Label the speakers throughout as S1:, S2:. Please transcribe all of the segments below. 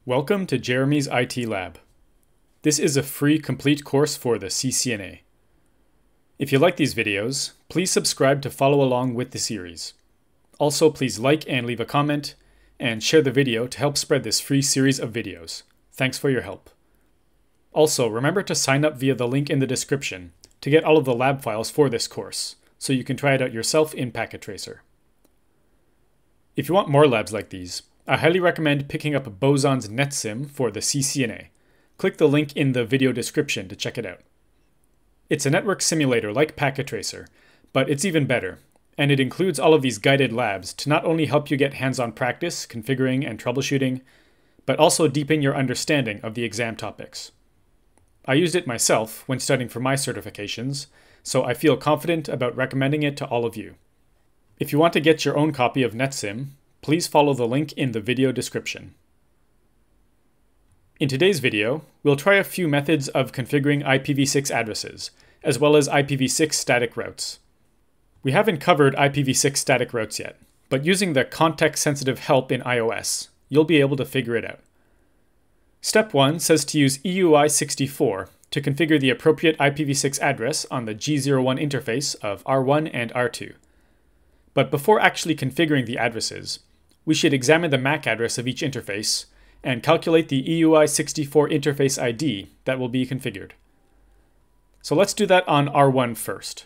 S1: Welcome to Jeremy's IT Lab. This is a free complete course for the CCNA. If you like these videos, please subscribe to follow along with the series. Also, please like and leave a comment, and share the video to help spread this free series of videos. Thanks for your help. Also, remember to sign up via the link in the description to get all of the lab files for this course, so you can try it out yourself in Packet Tracer. If you want more labs like these, I highly recommend picking up Boson's NetSim for the CCNA. Click the link in the video description to check it out. It's a network simulator like Packet Tracer, but it's even better, and it includes all of these guided labs to not only help you get hands-on practice configuring and troubleshooting, but also deepen your understanding of the exam topics. I used it myself when studying for my certifications, so I feel confident about recommending it to all of you. If you want to get your own copy of NetSim, please follow the link in the video description. In today's video, we'll try a few methods of configuring IPv6 addresses, as well as IPv6 static routes. We haven't covered IPv6 static routes yet, but using the context-sensitive help in iOS, you'll be able to figure it out. Step 1 says to use EUI64 to configure the appropriate IPv6 address on the G01 interface of R1 and R2. But before actually configuring the addresses, we should examine the MAC address of each interface and calculate the EUI64 interface ID that will be configured. So let's do that on R1 first.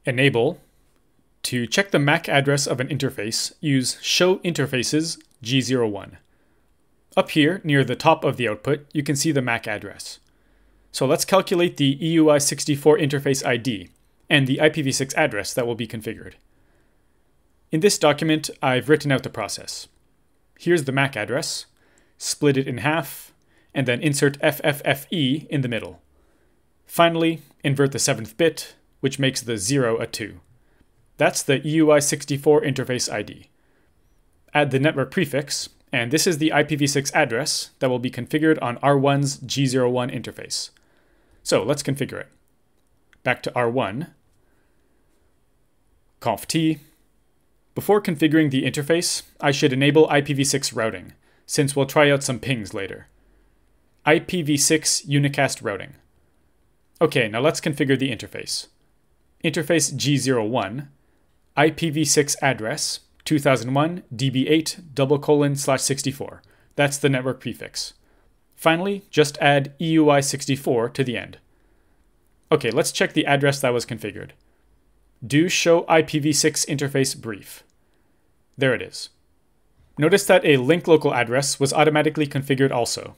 S1: Enable. To check the MAC address of an interface, use Show Interfaces G01. Up here, near the top of the output, you can see the MAC address. So let's calculate the EUI64 interface ID and the IPv6 address that will be configured. In this document, I've written out the process. Here's the MAC address, split it in half, and then insert FFFE in the middle. Finally, invert the 7th bit, which makes the 0 a 2. That's the EUI64 interface ID. Add the network prefix, and this is the IPv6 address that will be configured on R1's G01 interface. So let's configure it. Back to R1, conf-t. Before configuring the interface, I should enable IPv6 routing, since we'll try out some pings later. IPv6 unicast routing. Okay, now let's configure the interface. Interface G01, IPv6 address, 2001 db8:/64. That's the network prefix. Finally, just add EUI64 to the end. Okay, let's check the address that was configured. Do show IPv6 interface brief. There it is. Notice that a link local address was automatically configured also,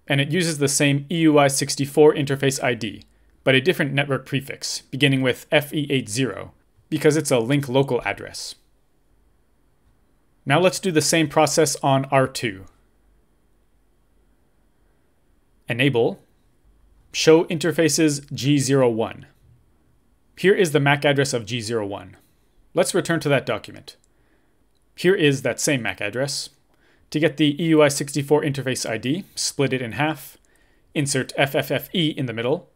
S1: and it uses the same EUI64 interface ID, but a different network prefix, beginning with FE80, because it's a link local address. Now let's do the same process on R2. Enable. Show interfaces G01. Here is the MAC address of G01. Let's return to that document. Here is that same MAC address. To get the EUI64 interface ID, split it in half, insert FFFE in the middle,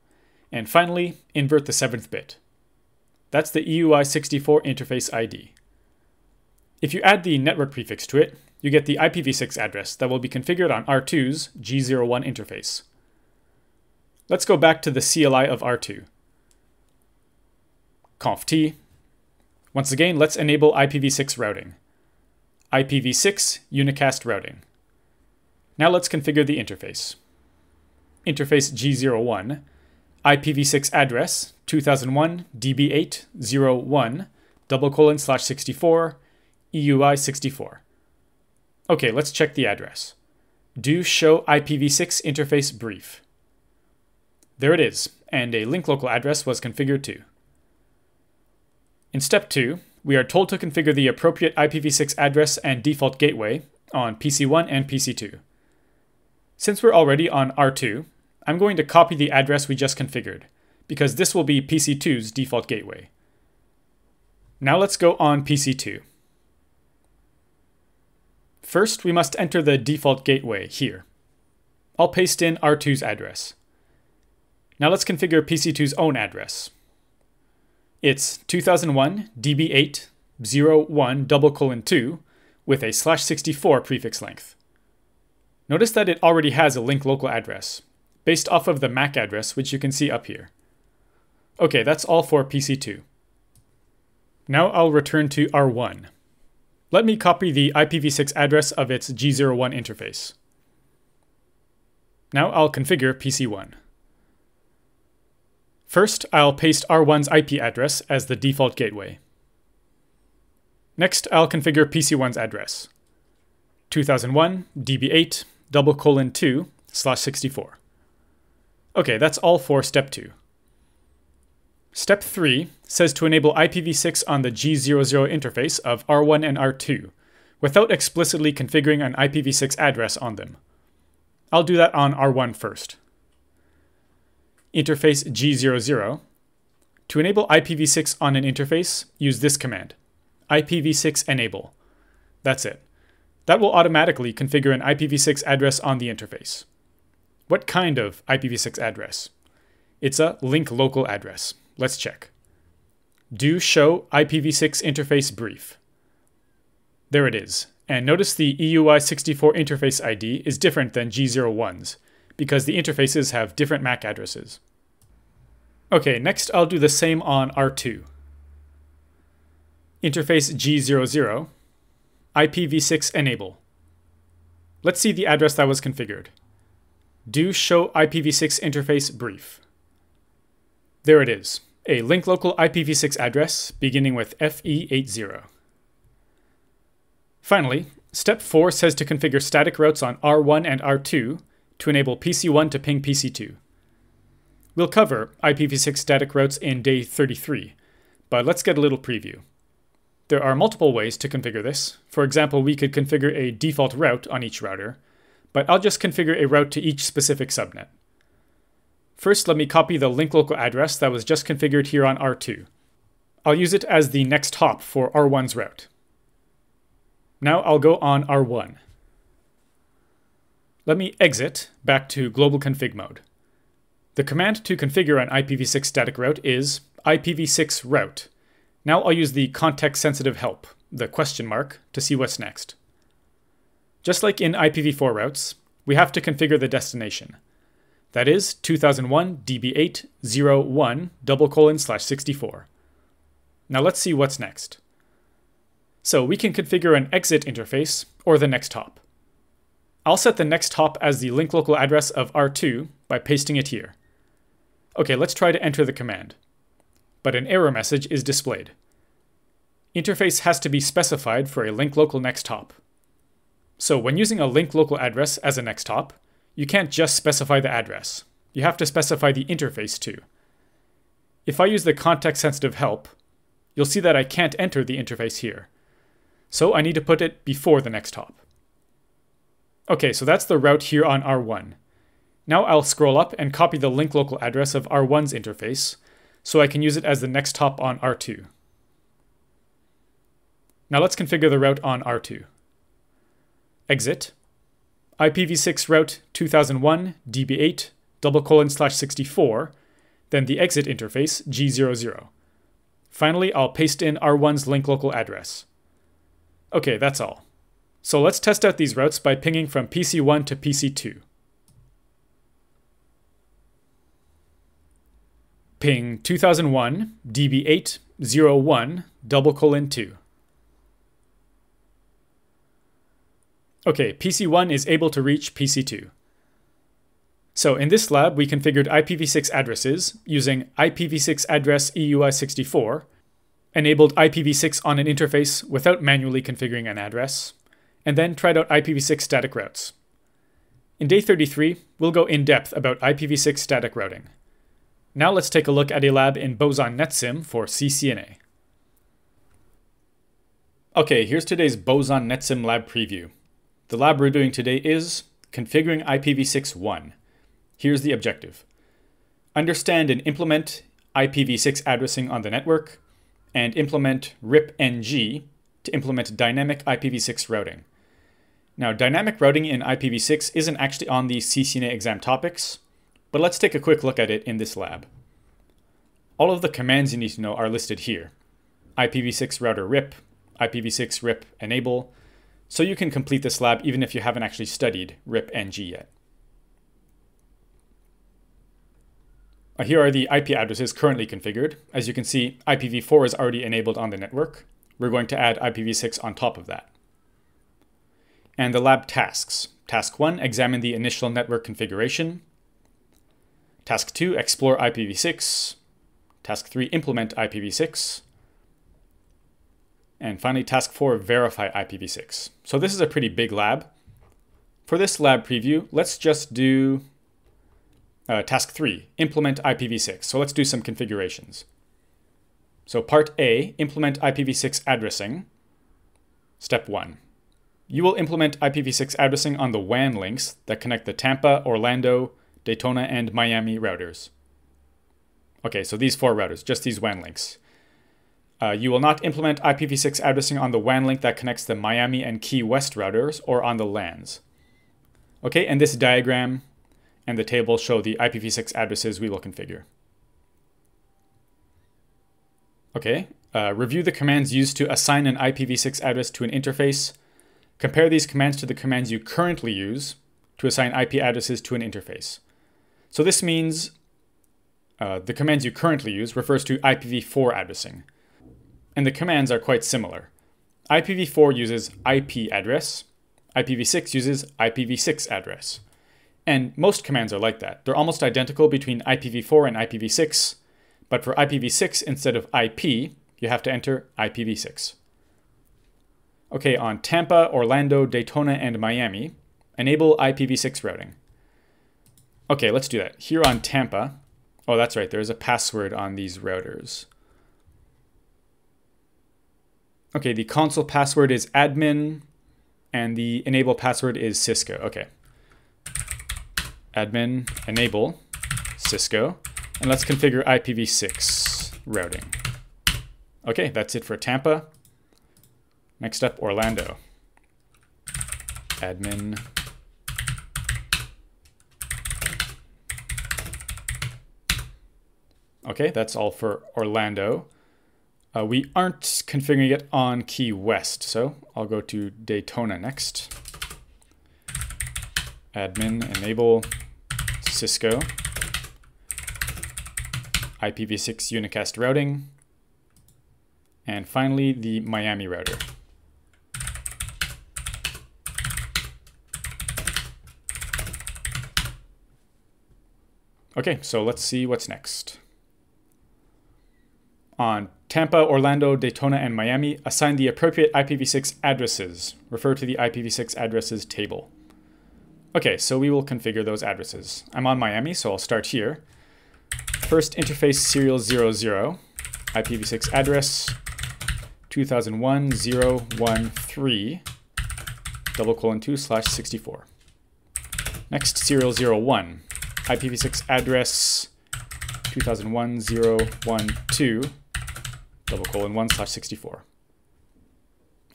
S1: and finally, invert the 7th bit. That's the EUI64 interface ID. If you add the network prefix to it, you get the IPv6 address that will be configured on R2's G01 interface. Let's go back to the CLI of R2. conf-t. Once again, let's enable IPv6 routing. IPv6 unicast routing. Now let's configure the interface. Interface G01, IPv6 address, 2001 db8:01:/64, EUI64. Okay, let's check the address. Do show IPv6 interface brief. There it is, and a link local address was configured too. In step 2, we are told to configure the appropriate IPv6 address and default gateway on PC1 and PC2. Since we're already on R2, I'm going to copy the address we just configured, because this will be PC2's default gateway. Now let's go on PC2. First, we must enter the default gateway here. I'll paste in R2's address. Now let's configure PC2's own address. It's 2001 db8:01:2 with a /64 prefix length. Notice that it already has a link local address, based off of the MAC address, which you can see up here. Okay, that's all for PC2. Now I'll return to R1. Let me copy the IPv6 address of its G01 interface. Now I'll configure PC1. First, I'll paste R1's IP address as the default gateway. Next, I'll configure PC1's address. 2001 db8 :2/64. Okay, that's all for step 2. Step 3 says to enable IPv6 on the G00 interface of R1 and R2, without explicitly configuring an IPv6 address on them. I'll do that on R1 first. Interface G00. To enable IPv6 on an interface, use this command, IPv6 enable. That's it. That will automatically configure an IPv6 address on the interface. What kind of IPv6 address? It's a link local address. Let's check. Do show IPv6 interface brief. There it is. And notice the EUI64 interface ID is different than G01's, because the interfaces have different MAC addresses. Okay, next I'll do the same on R2. Interface G00, IPv6 enable. Let's see the address that was configured. Do show IPv6 interface brief. There it is, a link local IPv6 address beginning with FE80. Finally, step 4 says to configure static routes on R1 and R2 to enable PC1 to ping PC2. We'll cover IPv6 static routes in day 33, but let's get a little preview. There are multiple ways to configure this. For example, we could configure a default route on each router, but I'll just configure a route to each specific subnet. First, let me copy the link local address that was just configured here on R2. I'll use it as the next hop for R1's route. Now I'll go on R1. Let me exit back to global config mode. The command to configure an IPv6 static route is IPv6 route. Now I'll use the context-sensitive help, the question mark, to see what's next. Just like in IPv4 routes, we have to configure the destination. That is 2001 db8 01 :/64. Now let's see what's next. So we can configure an exit interface or the next hop. I'll set the next hop as the link local address of R2 by pasting it here. Okay, let's try to enter the command. But an error message is displayed. Interface has to be specified for a link local next hop. So when using a link local address as a next hop, you can't just specify the address. You have to specify the interface too. If I use the context-sensitive help, you'll see that I can't enter the interface here. So I need to put it before the next hop. Okay, so that's the route here on R1. Now I'll scroll up and copy the link local address of R1's interface, so I can use it as the next hop on R2. Now let's configure the route on R2. Exit. IPv6 route 2001 db8 :/64, then the exit interface G00. Finally, I'll paste in R1's link local address. Okay, that's all. So let's test out these routes by pinging from PC1 to PC2. Ping 2001 db8 01 :2. Okay, PC1 is able to reach PC2. So in this lab, we configured IPv6 addresses using IPv6 address EUI64, enabled IPv6 on an interface without manually configuring an address, and then tried out IPv6 static routes. In day 33, we'll go in depth about IPv6 static routing. Now let's take a look at a lab in Boson NetSim for CCNA. Okay, here's today's Boson NetSim lab preview. The lab we're doing today is configuring IPv6 1. Here's the objective. Understand and implement IPv6 addressing on the network, and implement RIP-NG to implement dynamic IPv6 routing. Now, dynamic routing in IPv6 isn't actually on the CCNA exam topics, but let's take a quick look at it in this lab. All of the commands you need to know are listed here. IPv6 router RIP, IPv6 RIP enable, So you can complete this lab even if you haven't actually studied RIP-NG yet. Here are the IP addresses currently configured. As you can see, IPv4 is already enabled on the network. We're going to add IPv6 on top of that. And the lab tasks. Task 1, examine the initial network configuration. Task 2, explore IPv6. Task 3, implement IPv6. And finally, task 4, verify IPv6. So this is a pretty big lab. For this lab preview, let's just do task 3, implement IPv6. So let's do some configurations. So part A, implement IPv6 addressing. Step 1. You will implement IPv6 addressing on the WAN links that connect the Tampa, Orlando, Daytona, and Miami routers. Okay, so these 4 routers, just these WAN links. You will not implement IPv6 addressing on the WAN link that connects the Miami and Key West routers or on the LANs. Okay, and this diagram and the table show the IPv6 addresses we will configure. Okay, review the commands used to assign an IPv6 address to an interface. Compare these commands to the commands you currently use to assign IP addresses to an interface. So this means the commands you currently use refers to IPv4 addressing. And the commands are quite similar. IPv4 uses IP address. IPv6 uses IPv6 address. And most commands are like that. They're almost identical between IPv4 and IPv6, but for IPv6, instead of IP, you have to enter IPv6. Okay, on Tampa, Orlando, Daytona, and Miami, enable IPv6 routing. Okay, let's do that. Here on Tampa, oh, that's right, there's a password on these routers. Okay, the console password is admin, and the enable password is Cisco. Okay. Admin, enable, Cisco, and let's configure IPv6 routing. Okay, that's it for Tampa. Next up, Orlando. Admin. Okay, that's all for Orlando. We aren't configuring it on Key West, so I'll go to Daytona next. Admin, enable, Cisco, IPv6 unicast routing, and finally the Miami router. Okay, so let's see what's next. On Tampa, Orlando, Daytona, and Miami, assign the appropriate IPv6 addresses. Refer to the IPv6 addresses table. Okay, so we will configure those addresses. I'm on Miami, so I'll start here. First, interface serial 00, IPv6 address 2001.013, :2/64. Next, serial 01, IPv6 address 2001.012, :1/64.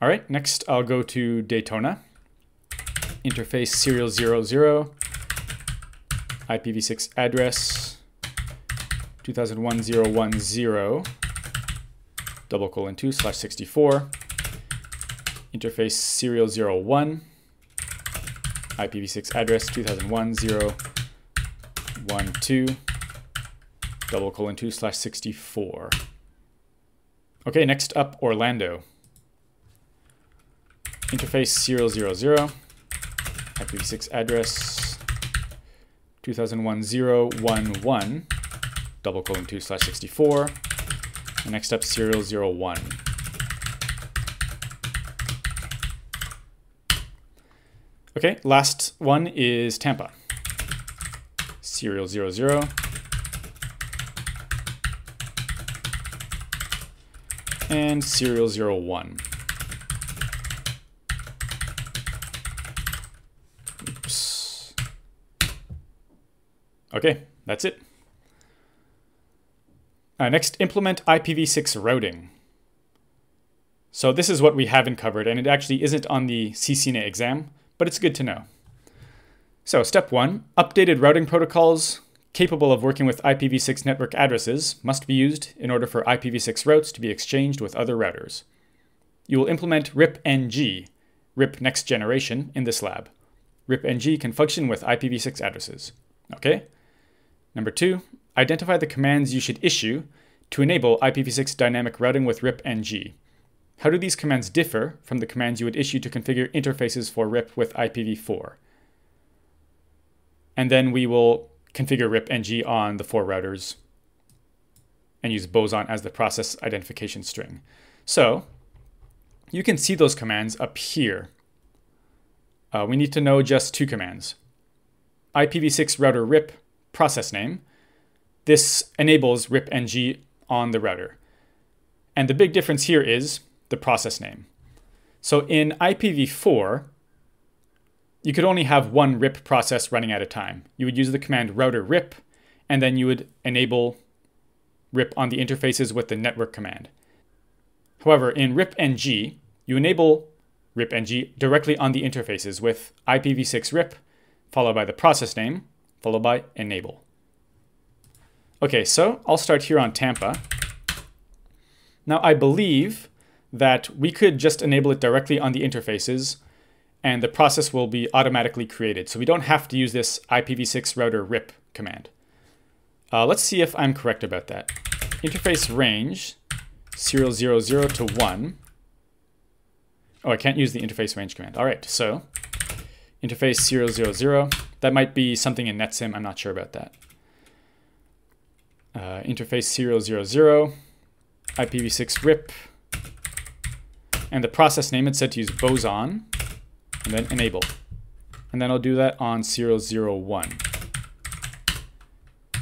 S1: All right, next I'll go to Daytona. Interface serial 00, IPv6 address 2001.010, :2/64. Interface serial 01, IPv6 address 2001.012, :2/64. Okay, next up, Orlando. Interface serial 00, IPv6 address 2001.011, :2/64. And next up, serial 01. Okay, last one is Tampa. Serial 00. And serial 01. Oops. Okay, that's it. Next, implement IPv6 routing. So this is what we haven't covered, and it actually isn't on the CCNA exam, but it's good to know. So step 1, updated routing protocols capable of working with IPv6 network addresses must be used in order for IPv6 routes to be exchanged with other routers. You will implement RIP-NG, RIP next generation in this lab. RIP-ng can function with IPv6 addresses. Okay? Number 2, identify the commands you should issue to enable IPv6 dynamic routing with RIP-ng. How do these commands differ from the commands you would issue to configure interfaces for RIP with IPv4? And then we will configure RIP-ng on the 4 routers and use Boson as the process identification string. So you can see those commands up here. We need to know just 2 commands. IPv6 router RIP process name. This enables RIP-ng on the router. And the big difference here is the process name. So in IPv4, you could only have one RIP process running at a time. You would use the command router RIP, and then you would enable RIP on the interfaces with the network command. However, in RIP-ng, you enable RIP-ng directly on the interfaces with IPv6 RIP, followed by the process name, followed by enable. Okay, so I'll start here on Tampa. Now I believe that we could just enable it directly on the interfaces and the process will be automatically created. So we don't have to use this IPv6 router RIP command. Let's see if I'm correct about that. Interface range 000 to 1. Oh, I can't use the interface range command. All right, so interface 000. That might be something in NetSim. I'm not sure about that. Interface 000, IPv6 RIP, and the process name, it's set to use Boson, and then enable. And then I'll do that on 001.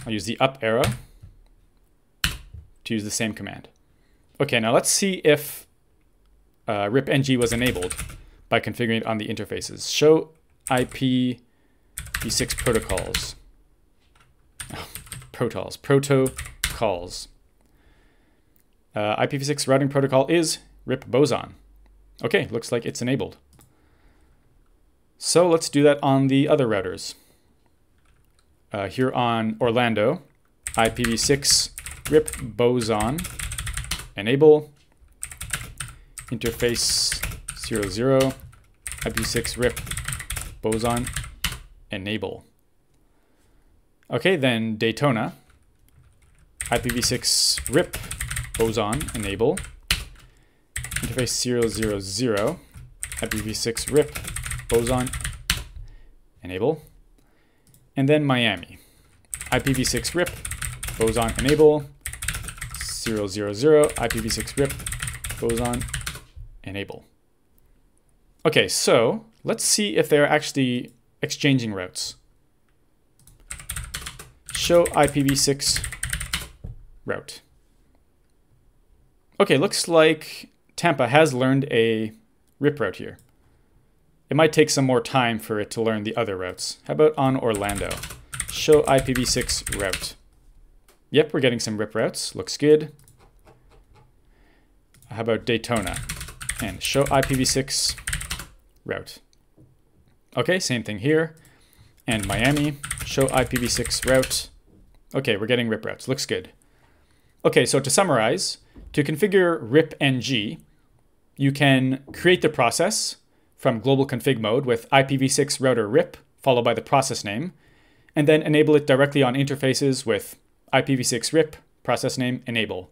S1: I'll use the up arrow to use the same command. Okay, now let's see if RIP-ng was enabled by configuring it on the interfaces. Show IPv6 protocols. Oh, protocols. IPv6 routing protocol is RIP Boson. Okay, looks like it's enabled. So let's do that on the other routers. Here on Orlando, IPv6 RIP Boson, enable, interface 00, IPv6 RIP Boson, enable. Okay, then Daytona, IPv6 RIP Boson, enable, interface 000, IPv6 RIP Boson, enable. And then Miami, IPv6 RIP Boson, enable, 000, IPv6 RIP Boson, enable. Okay, so let's see if they're actually exchanging routes. Show IPv6 route. Okay, looks like Tampa has learned a RIP route here. It might take some more time for it to learn the other routes. How about on Orlando? Show IPv6 route. Yep, we're getting some RIP routes. Looks good. How about Daytona? And show IPv6 route. Okay, same thing here. And Miami, show IPv6 route. Okay, we're getting RIP routes. Looks good. Okay, so to summarize, to configure RIP-ng, you can create the process from global config mode with IPv6 router RIP, followed by the process name, and then enable it directly on interfaces with IPv6 RIP, process name, enable.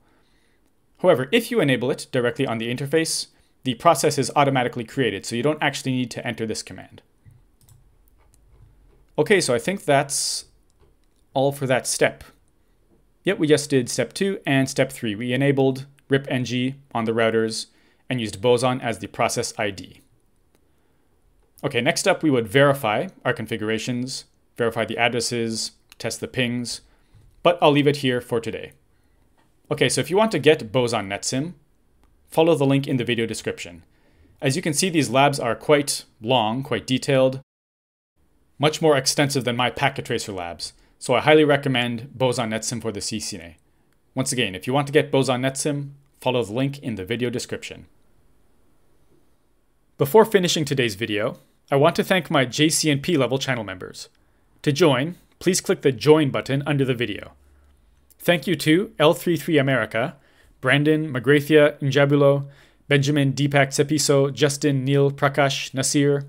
S1: However, if you enable it directly on the interface, the process is automatically created, so you don't actually need to enter this command. Okay, so I think that's all for that step. Yep, we just did step 2 and step 3. We enabled RIP-ng on the routers and used Boson as the process ID. Okay, next up we would verify our configurations, verify the addresses, test the pings, but I'll leave it here for today. Okay, so if you want to get Boson NetSim, follow the link in the video description. As you can see, these labs are quite long, quite detailed, much more extensive than my packet tracer labs, so I highly recommend Boson NetSim for the CCNA. Once again, if you want to get Boson NetSim, follow the link in the video description. Before finishing today's video, I want to thank my JCNP level channel members. To join, please click the Join button under the video. Thank you to L33 America, Brandon, Magrathia, Injabulo, Benjamin Deepak Sepiso, Justin Neil Prakash Nasir,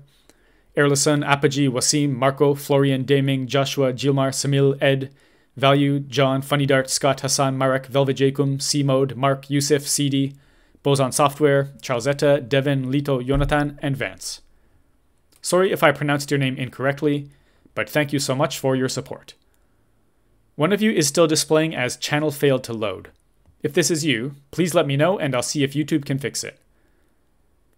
S1: Erlason Apogee Wasim Marco Florian Daming Joshua Gilmar Samil Ed Value John Funny Dart Scott Hassan Marek Velvet Jacob C Mode Mark Yusuf CD Boson Software Charlesetta Devin Lito Jonathan and Vance. Sorry if I pronounced your name incorrectly, but thank you so much for your support. One of you is still displaying as channel failed to load. If this is you, please let me know and I'll see if YouTube can fix it.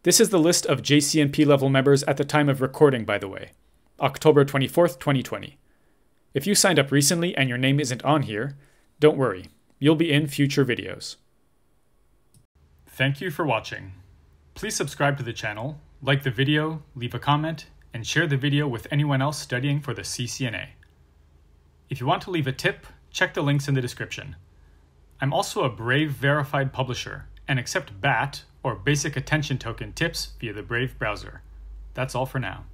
S1: This is the list of JCNP level members at the time of recording, by the way, October 24th, 2020. If you signed up recently and your name isn't on here, don't worry, you'll be in future videos. Thank you for watching. Please subscribe to the channel, like the video, leave a comment, and share the video with anyone else studying for the CCNA. If you want to leave a tip, check the links in the description. I'm also a Brave verified publisher and accept BAT or Basic Attention Token tips via the Brave browser. That's all for now.